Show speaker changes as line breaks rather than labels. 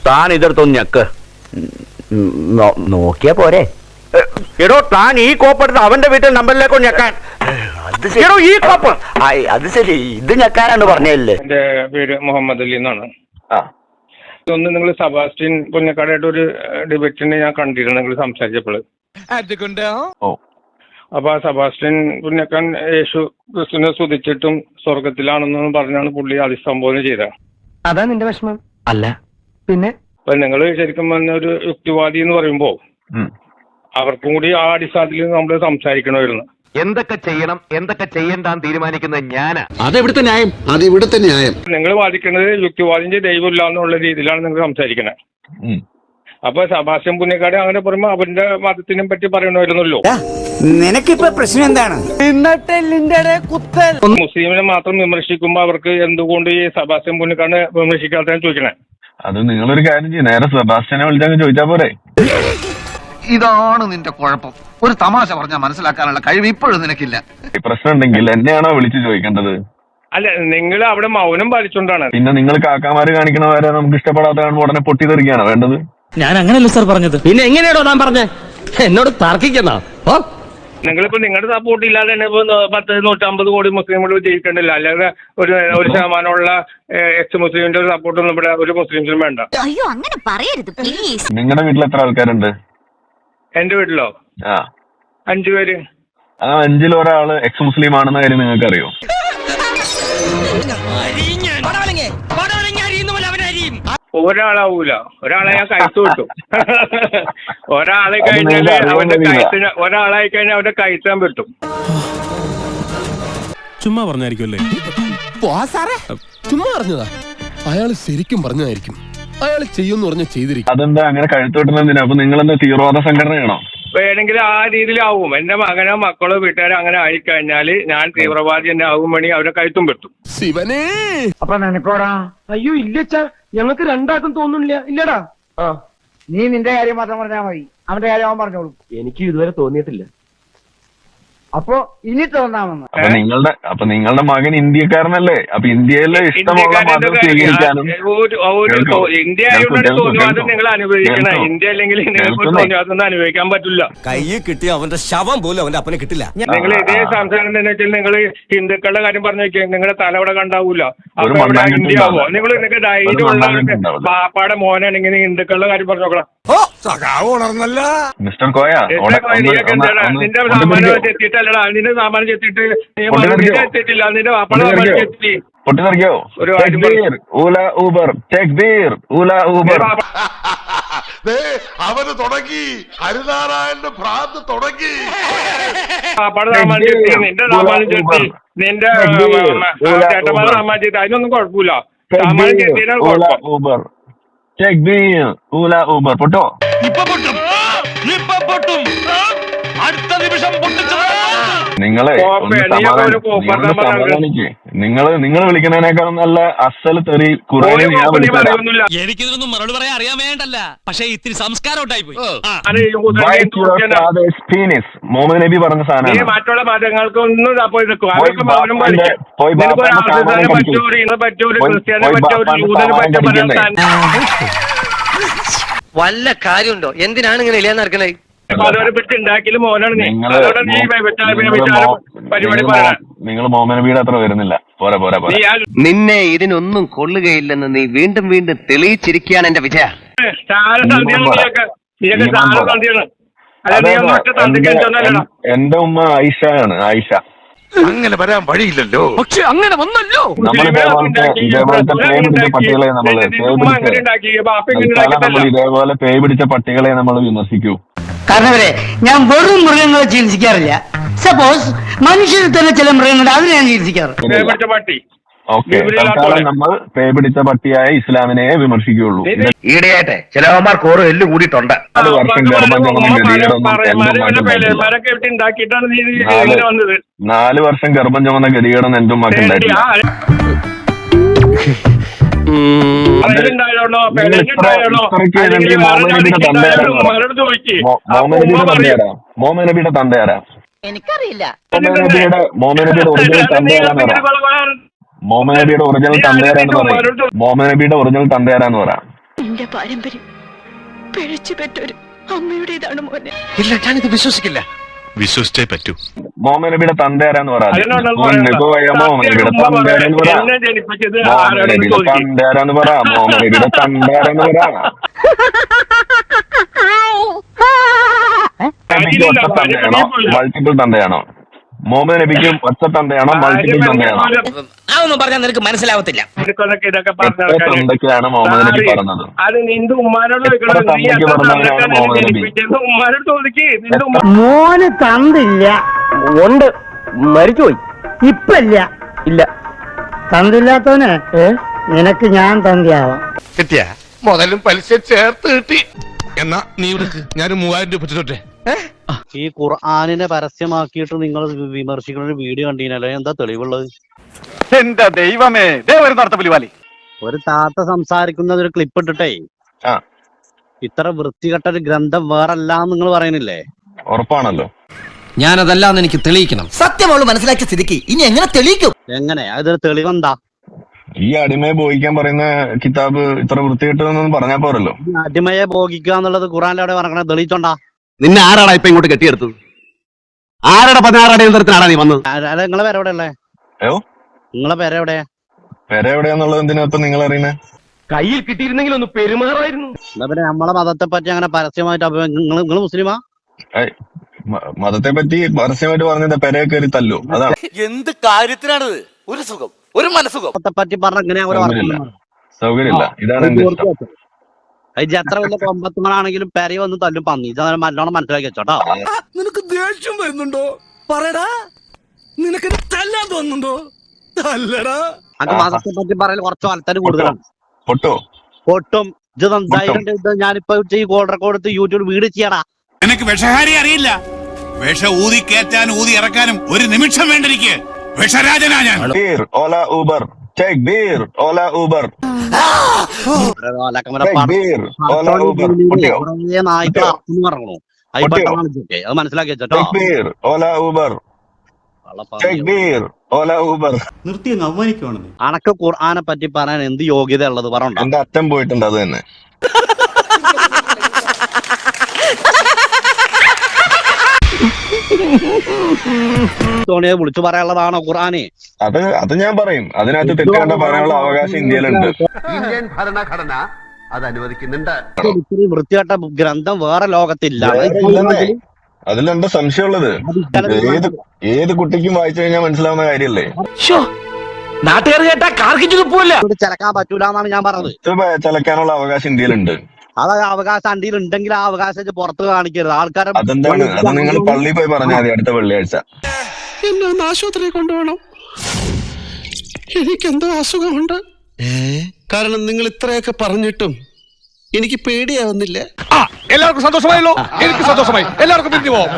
താൻ ഇതെടുത്തൊന്ന് ഞെക്ക്. നോക്കിയാ പോരെ? എടോ, താൻ ഈ കോപ്പെടുത്ത് അവന്റെ വീട്ടിൽ നമ്പറിലേക്കോ ഞെക്കാൻ. എടോ, ഈ കോപ്പ്. അത് ശരി, ഇത് ഞെക്കാനാണ് പറഞ്ഞല്ലേ.
എന്റെ പേര് മുഹമ്മദ് അലി എന്നാണ്. ഒന്ന് നിങ്ങൾ സെബാസ്റ്റ്യൻ പുന്നക്കാടായിട്ട് ഒരു ഡിബേറ്റിന് ഞാൻ കണ്ടിരുന്നു നിങ്ങൾ സംസാരിച്ചപ്പോൾ. അപ്പൊ ആ സെബാസ്റ്റ്യൻ പുന്നക്കാൻ യേശു ക്രിസ്തുവിനെ സ്തുതിച്ചിട്ടും സ്വർഗത്തിലാണെന്ന് പറഞ്ഞാണ് പുള്ളി അഭിസംബോധന ചെയ്തത്.
അതാ നിന്റെ വിഷമം? അല്ല പിന്നെ.
അപ്പൊ നിങ്ങൾ ശരിക്കും പറഞ്ഞ ഒരു യുക്തിവാദി എന്ന് പറയുമ്പോ അവർക്കും കൂടി ആ അടിസ്ഥാനത്തിൽ നമ്മൾ സംസാരിക്കണമായിരുന്നു.
എന്തൊക്കെ ചെയ്യണം എന്തൊക്കെ ചെയ്യണ്ടെന്ന് തീരുമാനിക്കുന്നത് ഞാനാ.
അതെവിടുത്തെ ന്യായം? അത് ഇവിടുത്തെ ന്യായം.
നിങ്ങൾ വാദിക്കുന്നത് യുക്തിവാദിന്റെ ദൈവമില്ല എന്നുള്ള രീതിയിലാണ് നിങ്ങൾ സംസാരിക്കണേ. അപ്പൊ സെബാസ്റ്റ്യൻ പുന്നക്കാട് അങ്ങനെ പറയുമ്പോ അവന്റെ മതത്തിനെ പറ്റി പറയണമായിരുന്നല്ലോ.
നിനക്കിപ്പോ പ്രശ്നം എന്താണ്?
മുസ്ലിമിനെ മാത്രം വിമർശിക്കുമ്പോ അവർക്ക് എന്തുകൊണ്ട് ഈ സെബാസ്റ്റ്യൻ പുന്നക്കാട് വിമർശിക്കാത്തതെന്ന് ചോദിക്കണേ.
അത് നിങ്ങളൊരു കാര്യം ചെയ്യും, നേരെ സെബാസ്റ്റ്യനെ വിളിച്ചങ്ങ് ചോദിച്ചാ പോരെ.
ഇതാണ് നിന്റെ കുഴപ്പം. ഒരു തമാശ പറഞ്ഞാൽ മനസ്സിലാക്കാനുള്ള കഴിവ് ഇപ്പോഴും നിനക്കില്ല.
പ്രശ്നം ഉണ്ടെങ്കിൽ എന്നെയാണോ വിളിച്ചു ചോദിക്കേണ്ടത്?
അല്ല, നിങ്ങൾ അവിടെ മൗനം പാലിച്ചോണ്ടാണ്.
പിന്നെ നിങ്ങൾ കാക്കാമാര് കാണിക്കണവരെ നമുക്ക് ഇഷ്ടപ്പെടാത്ത കാണുമ്പോൾ ഉടനെ പൊട്ടിത്തെറിക്കുകയാണോ വേണ്ടത്?
ഞാൻ അങ്ങനെയല്ല സാർ പറഞ്ഞത്. പിന്നെ എങ്ങനെയാണോ താൻ പറഞ്ഞേ? എന്നോട് തർക്കിക്കുന്ന
നിങ്ങളിപ്പോ നിങ്ങളുടെ സപ്പോർട്ട് ഇല്ലാതെ തന്നെ ഇപ്പൊ 150 കോടി മുസ്ലിങ്ങൾ ജയിക്കണ്ടല്ലോ. അല്ലാതെ ഒരു ശതമാനമുള്ള എക്സ് മുസ്ലിമിന്റെ ഒരു സപ്പോർട്ടൊന്നും ഇവിടെ ഒരു മുസ്ലിംസിനും വേണ്ട.
അയ്യോ, അങ്ങനെ പറയരുത് പ്ലീസ്.
നിങ്ങളുടെ വീട്ടിൽ എത്ര ആൾക്കാരുണ്ട്?
എന്റെ വീട്ടിലോ 5 പേര്.
ആ 5-ൽ ഒരാള് എക്സ് മുസ്ലിം ആണെന്ന കാര്യം നിങ്ങൾക്ക് അറിയോ?
ഒരാളാവൂല, ഒരാളെ ഞാൻ കയത്ത് കിട്ടും. ഒരാളായി കഴിഞ്ഞാൽ അവന്റെ കയറ്റാൻ പറ്റും.
ചുമ്മാ പറഞ്ഞായിരിക്കുമല്ലേ? ചുമ്മാ പറഞ്ഞതാ. അയാൾ ശരിക്കും പറഞ്ഞതായിരിക്കും. അയാൾ ചെയ്യുമെന്ന് പറഞ്ഞ ചെയ്തിരിക്കും.
അതെന്താ അങ്ങനെ കഴുത്ത് കിട്ടുന്നതിനാ? അപ്പൊ നിങ്ങളെന്താ തീവ്രവാദ സംഘടനയാണോ?
വേണമെങ്കിൽ ആ രീതിയിലാവും. എന്റെ മകനോ മക്കളോ വീട്ടുകാരോ അങ്ങനെ ആയിക്കഴിഞ്ഞാല് ഞാൻ തീവ്രവാദി തന്നെ ആകും വേണമെങ്കിൽ അവരെ കഴുത്തും പെട്ടും.
ശിവനേ.
അപ്പൊ നിനക്കോടാ?
അയ്യോ ഇല്ലച്ചാ, ഞങ്ങൾക്ക് രണ്ടാക്കും തോന്നുന്നില്ല. ഇല്ലടാ.
നീ നിന്റെ കാര്യം മാത്രം പറഞ്ഞാൽ മതി, അവന്റെ കാര്യം അവൻ പറഞ്ഞോളൂ.
എനിക്ക് ഇതുവരെ തോന്നിയിട്ടില്ല.
അപ്പൊ ഇനി തോന്നാമെന്ന്.
അപ്പൊ നിങ്ങളുടെ മകൻ ഇന്ത്യക്കാരനല്ലേ? അപ്പൊ ഇന്ത്യയിലെ ഇഷ്ടമുള്ള മതം സ്വീകരിക്കാനും
ഇന്ത്യ തോന്നുവാദം നിങ്ങൾ അനുഭവിക്കണം. ഇന്ത്യ അല്ലെങ്കിൽ നിങ്ങൾക്ക് തോന്നുവാദം അനുഭവിക്കാൻ പറ്റില്ല.
കൈ കിട്ടിയ അവന്റെ ശവം പോലും അവന്റെ അപ്പനെ കിട്ടില്ല.
നിങ്ങൾ ഇതേ സംസാരം തന്നെ വെച്ചാൽ നിങ്ങൾ ഹിന്ദുക്കളുടെ കാര്യം പറഞ്ഞു നോക്കിയാൽ നിങ്ങളുടെ തല അവിടെ കണ്ടാവൂല. ഇന്ത്യ ആവോ? നിങ്ങൾ നിങ്ങൾക്ക് ധൈര്യമുള്ള ബാപ്പാടെ മോനാണെങ്കിൽ ഹിന്ദുക്കളുടെ കാര്യം പറഞ്ഞു നോക്കണം.
മിസ്റ്റർ കോയ,
നിന്റെ സാമാനം ചെത്തിയിട്ടല്ലടാ. നിന്റെ സാമാനം ചെത്തിയിട്ട് എത്തിയിട്ടില്ല. നിന്റെ വാപ്പാടെ സാമാനം ചെത്തി
പൊട്ടിത്തെറിക്കോ?
അവന് തുടങ്ങി ഹരിനാരായണന്റെ ഭ്രാന്ത് തുടങ്ങി.
വാപ്പാടെ സാമാനം ചെത്തി, നിന്റെ സാമാനം ചെത്തി, നിന്റെ ചേട്ടന്മാരുടെ സാമാനം ചെത്തി, അതിനൊന്നും കുഴപ്പമില്ല. സാമാനം ചെത്തിയാണ് കുഴപ്പം.
പൊട്ടോ?
അടുത്ത നിമിഷം
നിങ്ങളെ നിങ്ങൾ വിളിക്കുന്നതിനേക്കാളും നല്ല അസല് തെറി ഖുർആനിൽ ഞാൻ വിളിച്ചതാണ്.
എനിക്കിതൊന്നും മറുപടി പറയാൻ അറിയാൻ വേണ്ടല്ല, പക്ഷെ ഇത്തിരി സംസ്കാരം ഉണ്ടായിപ്പോയി.
മുഹമ്മദ് നബി പറഞ്ഞ സാധനം.
മറ്റുള്ള മതങ്ങൾക്കൊന്നും
വല്ല കാര്യമുണ്ടോ? എന്തിനാണ് ഇങ്ങനെ ഇല്ലാന്ന് നടക്കണേ?
നിങ്ങൾ മുഹമ്മദ് നബിയുടെ അത്ര വരുന്നില്ല. പോരാ പോരാ പോരാ.
നിന്നെ ഇതിനൊന്നും കൊള്ളുകയില്ലെന്ന് നീ വീണ്ടും വീണ്ടും തെളിയിച്ചിരിക്കുകയാണ് എന്റെ വിജയ.
എന്റെ ഉമ്മ ആയിഷയാണ്. ആയിഷ
അങ്ങനെ വരാൻ വഴിയില്ലല്ലോ.
പക്ഷെ അങ്ങനെ വന്നല്ലോ.
ഇതേപോലത്തെ പേ പിടിച്ച പട്ടികളെ നമ്മൾ വിമർശിക്കൂ.
കാരണവരെ, ഞാൻ വെറും മൃഗങ്ങളെ ചികിത്സിക്കാറില്ല. സപ്പോസ് മനുഷ്യരിൽ തന്നെ ചില മൃഗങ്ങളുണ്ട്, അതിനെ ഞാൻ ചികിത്സിക്കാറ്.
ഓക്കെ, തൽക്കാലം നമ്മൾ പേ പിടിച്ച പട്ടിയായ ഇസ്ലാമിനെ വിമർശിക്കുകയുള്ളൂ.
ഈടെയാട്ടെ ചിലവന്മാർക്ക് ഓരോ എല്ല് കൂടിയിട്ടുണ്ട്.
4 വർഷം ഗർഭം ചുമന്ന ഗതികേടൊന്നും 4 വർഷം ഗർഭം ചുമന്ന ഗതികേടൊന്നും എന്റെ ഉമ്മക്ക് ഉണ്ടായിട്ടില്ല. മുഹമ്മദ് നബിയുടെ തന്തയാരാ?
എനിക്കറിയില്ല.
മുഹമ്മദ് നബിയുടെ ഒറിജിനൽ തന്തയാരാന്ന് പറയാം. മുഹമ്മദ് നബിയുടെ ഒറിജിനൽ തന്തയാരാന്ന് പറയും. മുഹമ്മദ് നബിയുടെ ഒറിജിനൽ തന്തയാരാന്ന് പറ.
എന്റെ പാരമ്പര്യം പിഴച്ചു പെറ്റൊരു അമ്മയുടേതാണ് മോനെ.
ഇല്ല ഞാനിത് വിശ്വസിക്കില്ല.
വിശ്വസിച്ചേ പറ്റൂ.
മുഹമ്മദ് നബിയുടെ തന്തയാരാന്ന് പറ. മുഹമ്മദ് നബിയുടെ തന്തയാരാന്ന് പറ. മുഹമ്മദ് നബിയുടെ തന്തയാരാന്ന് പറ. മുഹമ്മദ് നബിയുടെ തന്തയാരാന്ന് പറ. നബിക്ക് ഒറ്റ തന്തയാണോ മൾട്ടിപ്പിൾ തന്തയാണോ? മുഹമ്മദ് നബിക്ക് ഒറ്റ തന്തയാണോ മൾട്ടിപ്പിൾ തന്തയാണോ?
അതൊന്നും പറഞ്ഞാൽ നിനക്ക് മനസ്സിലാവത്തില്ല.
തന്തയ്ക്കാണ് മുഹമ്മദ് നബി പറഞ്ഞത്.
അത് നിന്റെ ഉമ്മാനോട്
തന്തയ്ക്ക് പറഞ്ഞവരാണ് മുഹമ്മദ് നബി.
ഉമ്മാനോട് ചോദിക്ക്. നിന്റെ
മോന് തന്നില്ല.
ഉണ്ട്, മരിച്ചുപോയി.
ഇപ്പല്ല.
ഇല്ല.
തന്നില്ലാത്തവന് നിനക്ക് ഞാൻ തന്തിയാവാം.
കിട്ടിയ മുതലും പലിശ ചേർത്ത് കിട്ടി. എന്നാ നീ ഇവിടേക്ക് ഞാൻ 3000 രൂപ വെച്ചിട്ടോട്ടെ.
ഈ ഖുർആനിനെ പരസ്യമാക്കിയിട്ട് നിങ്ങൾ വിമർശിക്കുന്ന ഒരു വീഡിയോ കണ്ടീനല്ലോ, എന്താ തെളിവുള്ളത്?
എന്റെ ദൈവമേ, ഒരു നടത്തപ്പുലിവാലി.
ഒരു താത്ത സംസാരിക്കുന്നത് ഒരു ക്ലിപ്പ് ഇട്ടിട്ടേ
ആ
ഇത്ര വൃത്തികെട്ട ഒരു ഗ്രന്ഥം വേറല്ലാന്ന് നിങ്ങൾ പറയുന്നില്ലേ?
ഉറപ്പാണല്ലോ.
ഞാനതല്ലാന്ന് എനിക്ക് തെളിയിക്കണം.
സത്യമുള്ള മനസ്സിലാക്കിയ സ്ഥിതിക്ക് ഇനി എങ്ങനെ തെളിയിക്കും?
എങ്ങനെ അതൊരു തെളിവെന്താ?
ഈ അടിമയെ ബോധിക്കാൻ പറയുന്ന കിതാബ് ഇത്ര വൃത്തികെട്ടതെന്നൊന്നും പറഞ്ഞാ പോരല്ലോ.
ഈ അടിമയെ ഭോഗിക്കുക എന്നുള്ളത് ഖുർആനിൽ അവിടെ പറഞ്ഞ തെളിയിച്ചോണ്ടാ?
നിന്നെ ആരാടാ ഇപ്പൊ ഇങ്ങോട്ട് കെട്ടിയെടുത്തത്? ആരുടെ 16 അടിയന്തരത്തിനാടാ നീ വന്നത്?
നിങ്ങളെ പേര് എവിടെ ഉള്ളേ?
അയ്യോ,
നിങ്ങളെ പേര് എവിടെ?
പെര എവിടെയാന്നുള്ളത് എന്തിനാ ഇപ്പൊ നിങ്ങൾ അറിയുന്നേ?
കയ്യിൽ കിട്ടിയിരുന്നെങ്കിൽ ഒന്ന് പെരുമാറായിരുന്നു.
എന്നാ പിന്നെ നമ്മളെ മതത്തെ പറ്റി അങ്ങനെ പരസ്യമായിട്ട് നിങ്ങൾ മുസ്ലിമാ?
മതത്തെ പറ്റി പരസ്യമായിട്ട് പറഞ്ഞത് പെരയെ കയറി തല്ലു. അതാണ്.
എന്ത് കാര്യത്തിനാണിത്? ഒരു സുഖം, ഒരു മനസുഖം.
മതത്തെ പറ്റി പറഞ്ഞ എങ്ങനെയാ
സൗകര്യമില്ല. ഇതാണ് എന്റെ ഇഷ്ടം.
എത്ര വലിയ കൊമ്പത്തുമാണെങ്കിലും പെര വന്ന് തല്ലും പന്നി. ഇത് നല്ലോണം മനസ്സിലാക്കി വെച്ചോട്ടോ.
നിനക്ക് ദേഷ്യം വരുന്നുണ്ടോ? പറയടാ, നിനക്ക് തല്ലാൻ തോന്നുന്നുണ്ടോ? അല്ലടാ.
അത് മതത്തെ പറ്റി പറയൽ കുറച്ച് ആൾക്കാര് കൂടുതലാണ്.
പൊട്ടോ
പൊട്ടും ഞാനിപ്പോ ഈ കോൾ റെക്കോർഡ് എടുത്ത് യൂട്യൂബ് വീഡിയോ ചെയ്യടാ.
എനിക്ക് വിഷഹാരി അറിയില്ല. വിഷ ഊതി കയറ്റാനും ഊതി ഇറക്കാനും ഒരു നിമിഷം വേണ്ടിരിക്കെ. വിഷരാജനാ ഞാൻ.
ബീർ ഓല ഊബർ ടേക്ക് ബീർ ഓല ഊബർ ബീർ ഓല ഊബർ പൊട്ടിയോ?
അത് മനസ്സിലാക്കി വെച്ചോ.
ബീർ ഓല ഊബർ ടേക്ക് ബീർ ഓല ഊബർ.
നിർത്തി അങ്ങ് അവമാനിക്കുവാണെന്ന്.
അനക്ക് ഖുർആനെ പറ്റി പറയാൻ എന്ത് യോഗ്യത ഉള്ളത് പറഞ്ഞോ?
എന്റെ അച്ഛൻ പോയിട്ടുണ്ട്. അത് തന്നെ.
സോണിയെ വിളിച്ചു പറയാനുള്ളതാണോ ഖുർആന്?
അത് ഞാൻ പറയും. അതിനകത്ത് തെറ്റുകണ്ട പറയാനുള്ള അവകാശം ഇന്ത്യയിലുണ്ട്.
ഇന്ത്യൻ ഭരണഘടന അത് അനുവദിക്കുന്നുണ്ട്.
ഇത്രയും വൃത്തികെട്ട ഗ്രന്ഥം വേറെ ലോകത്തില്ല.
അതിലെന്താ സംശയമുള്ളത്? ഏത് കുട്ടിക്കും വായിച്ചു കഴിഞ്ഞാൽ മനസ്സിലാവുന്ന കാര്യല്ലേ?
നാട്ടുകാർ കേട്ടാ കാർക്കിച്ചു തുപ്പൂല്ല.
ചിലക്കാൻ പറ്റൂല എന്നാണ് ഞാൻ പറഞ്ഞത്.
ചിലക്കാനുള്ള അവകാശം ഇന്ത്യയിലുണ്ട്.
അത് അവകാശം അണ്ടിയിൽ ഉണ്ടെങ്കിൽ ആ അവകാശം പുറത്ത് കാണിക്കരുത്. ആൾക്കാരെ
അതെന്താണ്? അത് നിങ്ങൾ പള്ളിയിൽ പോയി പറഞ്ഞാൽ മതി അടുത്ത വെള്ളിയാഴ്ച.
എന്നെ ഒന്ന് ആശുപത്രിയിൽ കൊണ്ടുപോകണം. എനിക്കെന്തോ അസുഖമുണ്ട്. കാരണം നിങ്ങൾ ഇത്രയൊക്കെ പറഞ്ഞിട്ടും എനിക്ക് പേടിയാവുന്നില്ല.
എല്ലാവർക്കും സന്തോഷമായല്ലോ. എനിക്ക് സന്തോഷമായി. എല്ലാവർക്കും പിരിഞ്ഞു പോവാം.